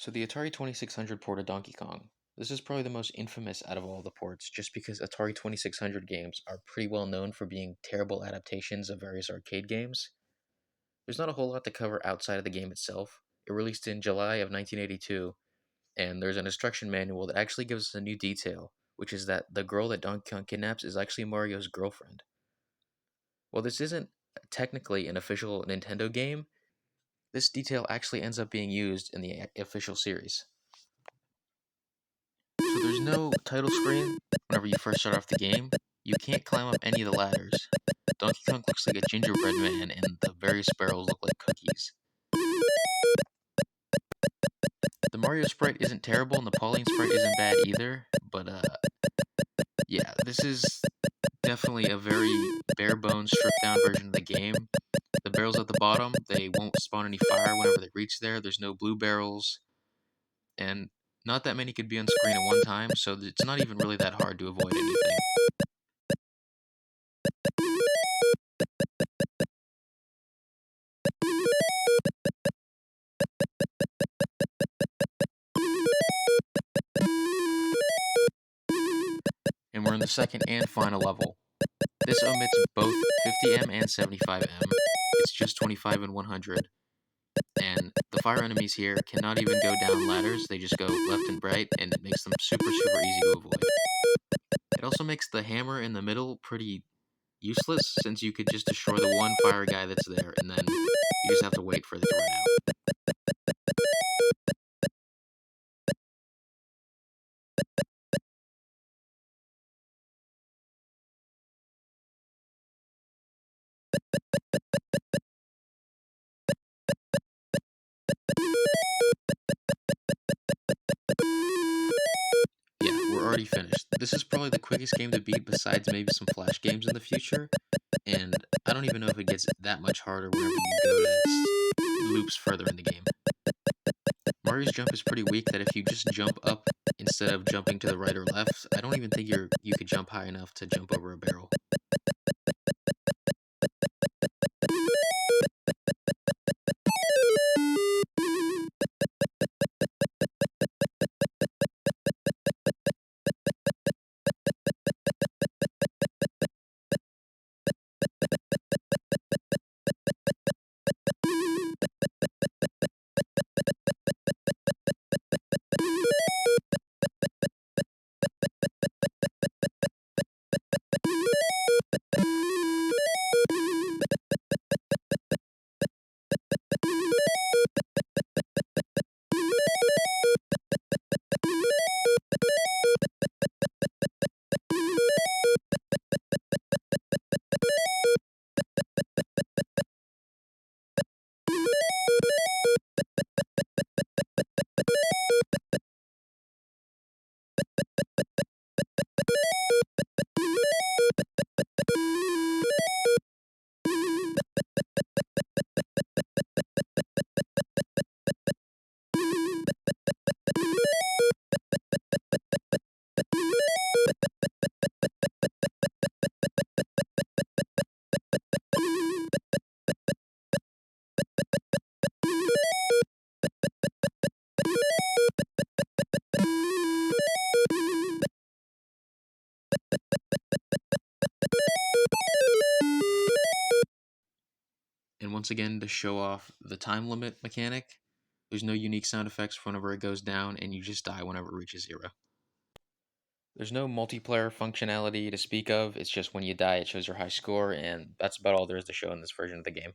So the Atari 2600 port of Donkey Kong. This is probably the most infamous out of all the ports, just because Atari 2600 games are pretty well known for being terrible adaptations of various arcade games. There's not a whole lot to cover outside of the game itself. It released in July of 1982, and there's an instruction manual that actually gives us a new detail, which is that the girl that Donkey Kong kidnaps is actually Mario's girlfriend. While this isn't technically an official Nintendo game, this detail actually ends up being used in the official series. So there's no title screen whenever you first start off the game. You can't climb up any of the ladders. Donkey Kong looks like a gingerbread man, and the various barrels look like cookies. The Mario sprite isn't terrible, and the Pauline sprite isn't bad either, but yeah, this is definitely a very bare bones, stripped down version of the game. The barrels at the bottom, they won't spawn any fire whenever they reach there. There's no blue barrels, and not that many could be on screen at one time, so it's not even really that hard to avoid anything. And we're in the second and final level. This omits both 50M and 75M. It's just 25 and 100. And the fire enemies here cannot even go down ladders, they just go left and right, and it makes them super easy to avoid. It also makes the hammer in the middle pretty useless, since you could just destroy the one fire guy that's there, and then you just have to wait for it to run out. Yeah, we're already finished. This is probably the quickest game to beat besides maybe some Flash games in the future, and I don't even know if it gets that much harder whenever you go to loops further in the game. Mario's jump is pretty weak that if you just jump up instead of jumping to the right or left, I don't even think you could jump high enough to jump over a barrel. And once again, to show off the time limit mechanic, there's no unique sound effects whenever it goes down, and you just die whenever it reaches 0. There's no multiplayer functionality to speak of, it's just when you die it shows your high score, and that's about all there is to show in this version of the game.